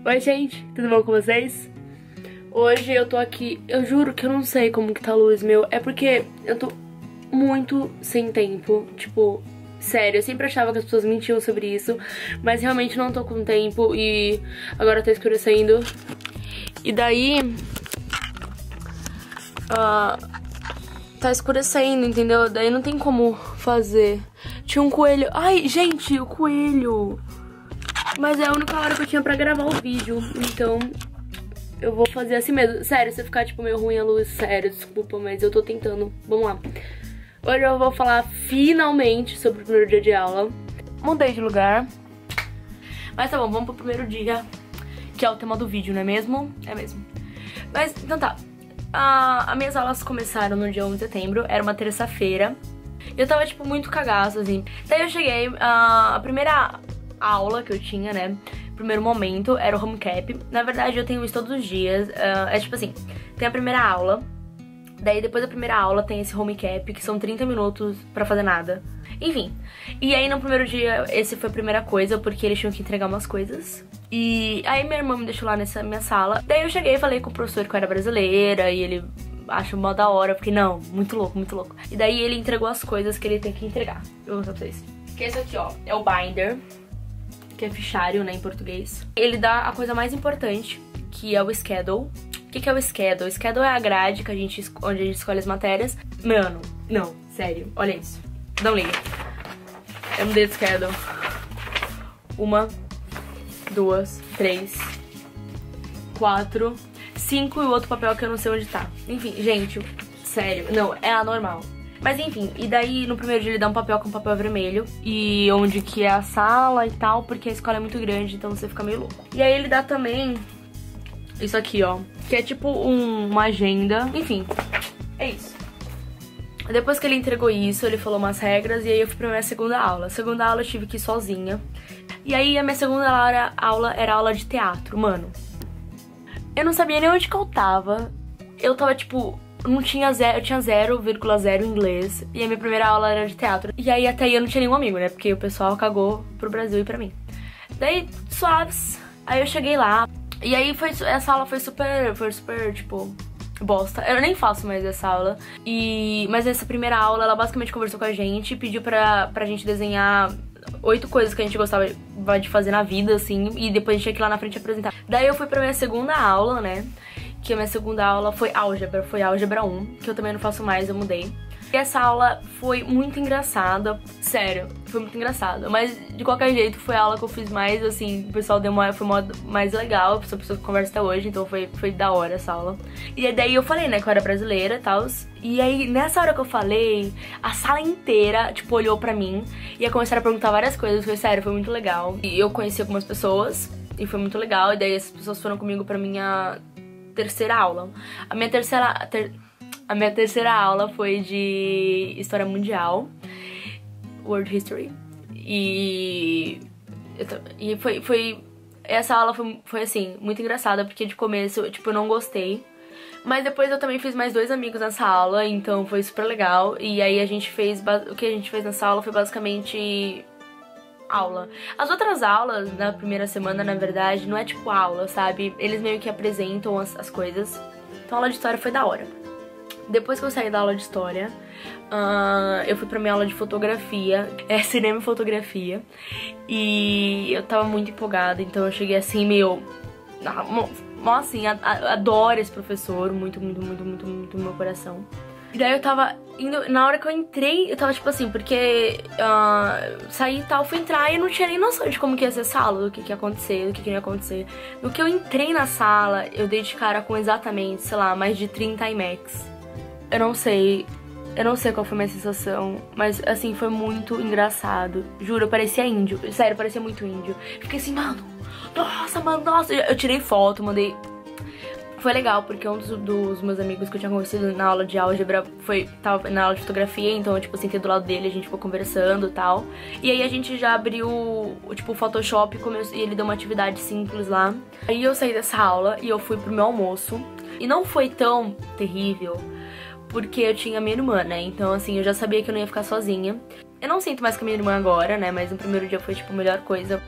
Oi gente, tudo bom com vocês? Hoje eu tô aqui, eu juro que eu não sei como que tá a luz, meu. É porque eu tô muito sem tempo, tipo, sério. Eu sempre achava que as pessoas mentiam sobre isso, mas realmente não tô com tempo e agora tá escurecendo. E daí... tá escurecendo, entendeu? Daí não tem como fazer. Tinha um coelho. Ai, gente, o coelho! Mas é a única hora que eu tinha pra gravar o vídeo, então eu vou fazer assim mesmo. Sério, se ficar tipo meio ruim a luz, sério, desculpa, mas eu tô tentando. Vamos lá. Hoje eu vou falar finalmente sobre o primeiro dia de aula. Mudei de lugar. Mas tá bom, vamos pro primeiro dia, que é o tema do vídeo, não é mesmo? É mesmo. Mas, então tá. As minhas aulas começaram no dia 11 de setembro, era uma terça-feira. Eu tava, tipo, muito cagaço, assim. Daí eu cheguei, a primeira aula que eu tinha, né, primeiro momento, era o home cap. Na verdade, eu tenho isso todos os dias. É tipo assim, tem a primeira aula, daí depois da primeira aula tem esse home cap, que são 30 minutos pra fazer nada. Enfim, e aí no primeiro dia, esse foi a primeira coisa, porque eles tinham que entregar umas coisas. E aí minha irmã me deixou lá nessa minha sala. Daí eu cheguei e falei com o professor que eu era brasileira, e ele achou mó da hora, porque não, muito louco, muito louco. E daí ele entregou as coisas que ele tem que entregar. Eu vou mostrar pra vocês. Que esse aqui, ó, é o binder, que é fichário, né, em português. Ele dá a coisa mais importante, que é o schedule. O que é o schedule? O schedule é a grade que onde a gente escolhe as matérias. Mano, não, sério, olha isso. Não liga. Eu mudei de schedule. 1, 2, 3, 4, 5 e o outro papel que eu não sei onde tá. Enfim, gente, sério, não, é anormal. Mas enfim, e daí no primeiro dia ele dá um papel com papel vermelho, e onde que é a sala e tal, porque a escola é muito grande, então você fica meio louco. E aí ele dá também isso aqui, ó, que é tipo uma agenda, enfim, é isso. Depois que ele entregou isso, ele falou umas regras, e aí eu fui pra minha segunda aula. A segunda aula eu tive que ir sozinha. E aí a minha segunda aula era aula de teatro, mano. Eu não sabia nem onde que eu tava. Eu tava tipo... eu tinha 0,0 em inglês. E a minha primeira aula era de teatro. E aí até aí eu não tinha nenhum amigo, né? Porque o pessoal cagou pro Brasil e pra mim. Daí, suaves. Aí eu cheguei lá. E aí essa aula foi super, tipo, bosta. Eu nem faço mais essa aula. Mas essa primeira aula, ela basicamente conversou com a gente. Pediu pra gente desenhar 8 coisas que a gente gostava de fazer na vida, assim. E depois a gente tinha que ir lá na frente apresentar. Daí eu fui pra minha segunda aula, né? Que a minha segunda aula foi álgebra 1, que eu também não faço mais, eu mudei. E essa aula foi muito engraçada, sério, foi muito engraçada. Mas de qualquer jeito foi a aula que eu fiz mais, assim, o pessoal foi mais legal, sou pessoa que conversa até hoje, então foi da hora essa aula. E daí eu falei, né, que eu era brasileira e tal. E aí, nessa hora que eu falei, a sala inteira, tipo, olhou pra mim e começaram a perguntar várias coisas, foi sério, foi muito legal. E eu conheci algumas pessoas e foi muito legal, e daí essas pessoas foram comigo pra minha terceira aula. A minha terceira aula foi de História Mundial, World History. E essa aula foi assim, muito engraçada, porque de começo, tipo, eu não gostei. Mas depois eu também fiz mais 2 amigos nessa aula, então foi super legal. E aí o que a gente fez nessa aula foi basicamente aula. As outras aulas, na primeira semana, na verdade, não é tipo aula, sabe? Eles meio que apresentam as coisas. Então a aula de história foi da hora. Depois que eu saí da aula de história, eu fui pra minha aula de fotografia, cinema e fotografia. E eu tava muito empolgada, então eu cheguei assim, meio... assim, adoro esse professor, muito, muito, muito, muito, muito no meu coração. E daí eu tava indo, na hora que eu entrei, eu tava tipo assim, porque saí e tal, fui entrar e eu não tinha nem noção de como que ia ser a sala, do que ia acontecer, do que não ia acontecer. No que eu entrei na sala, eu dei de cara com exatamente, sei lá, mais de 30 IMAX. Eu não sei qual foi a minha sensação, mas assim, foi muito engraçado. Juro, eu parecia índio, sério, parecia muito índio. Fiquei assim, mano, nossa. Eu tirei foto, mandei... Foi legal, porque um dos meus amigos que eu tinha conhecido na aula de álgebra tava na aula de fotografia, então eu, tipo, sentei do lado dele, a gente ficou conversando e tal. E aí a gente já abriu, tipo, o Photoshop e ele deu uma atividade simples lá. Aí eu saí dessa aula e eu fui pro meu almoço. E não foi tão terrível, porque eu tinha minha irmã, né? Então, assim, eu já sabia que eu não ia ficar sozinha. Eu não sinto mais com a minha irmã agora, né? Mas no primeiro dia foi, tipo, a melhor coisa.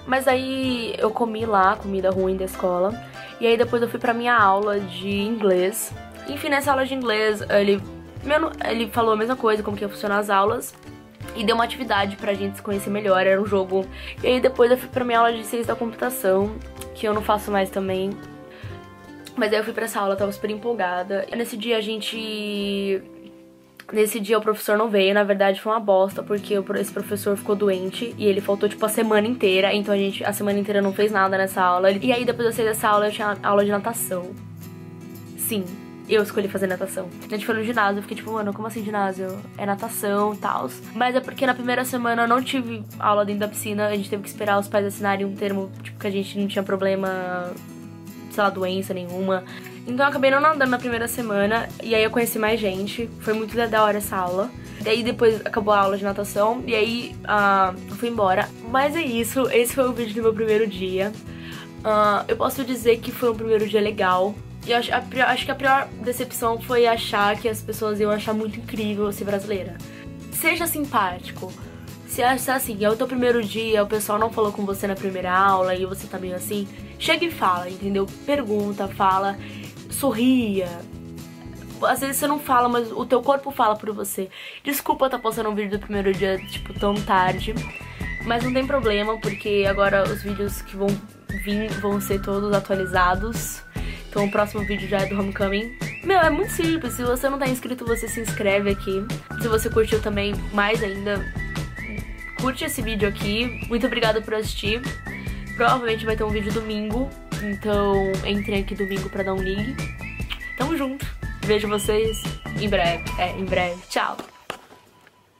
Mas aí eu comi lá, comida ruim da escola. E aí depois eu fui pra minha aula de inglês. Enfim, nessa aula de inglês, ele falou a mesma coisa, como que ia funcionar as aulas. E deu uma atividade pra gente se conhecer melhor, era um jogo. E aí depois eu fui pra minha aula de ciência da computação, que eu não faço mais também. Mas aí eu fui pra essa aula, tava super empolgada. Nesse dia o professor não veio, na verdade foi uma bosta, porque esse professor ficou doente e ele faltou tipo a semana inteira, então a semana inteira não fez nada nessa aula. E aí depois eu saí dessa aula, eu tinha aula de natação. Sim, eu escolhi fazer natação. A gente foi no ginásio, eu fiquei tipo, mano, como assim ginásio? É natação e tal. Mas é porque na primeira semana eu não tive aula dentro da piscina, a gente teve que esperar os pais assinarem um termo, tipo, que a gente não tinha problema, sei lá, doença nenhuma. Então eu acabei não andando na primeira semana, e aí eu conheci mais gente, foi muito da hora essa aula. Daí depois acabou a aula de natação, e aí eu fui embora. Mas é isso, esse foi o vídeo do meu primeiro dia. Eu posso dizer que foi um primeiro dia legal. E eu acho que a pior decepção foi achar que as pessoas iam achar muito incrível ser brasileira. Seja simpático. Se acha assim, é o teu primeiro dia, o pessoal não falou com você na primeira aula e você tá meio assim, chega e fala, entendeu? Pergunta, fala, sorria. Às vezes você não fala, mas o teu corpo fala por você. Desculpa estar postando um vídeo do primeiro dia, tipo, tão tarde. Mas não tem problema, porque agora os vídeos que vão vir vão ser todos atualizados. Então o próximo vídeo já é do Homecoming. Meu, é muito simples, se você não tá inscrito, você se inscreve aqui. Se você curtiu também, mais ainda, curte esse vídeo aqui. Muito obrigada por assistir. Provavelmente vai ter um vídeo domingo, então entrem aqui domingo pra dar um ligue. Tamo junto. Vejo vocês em breve. Tchau.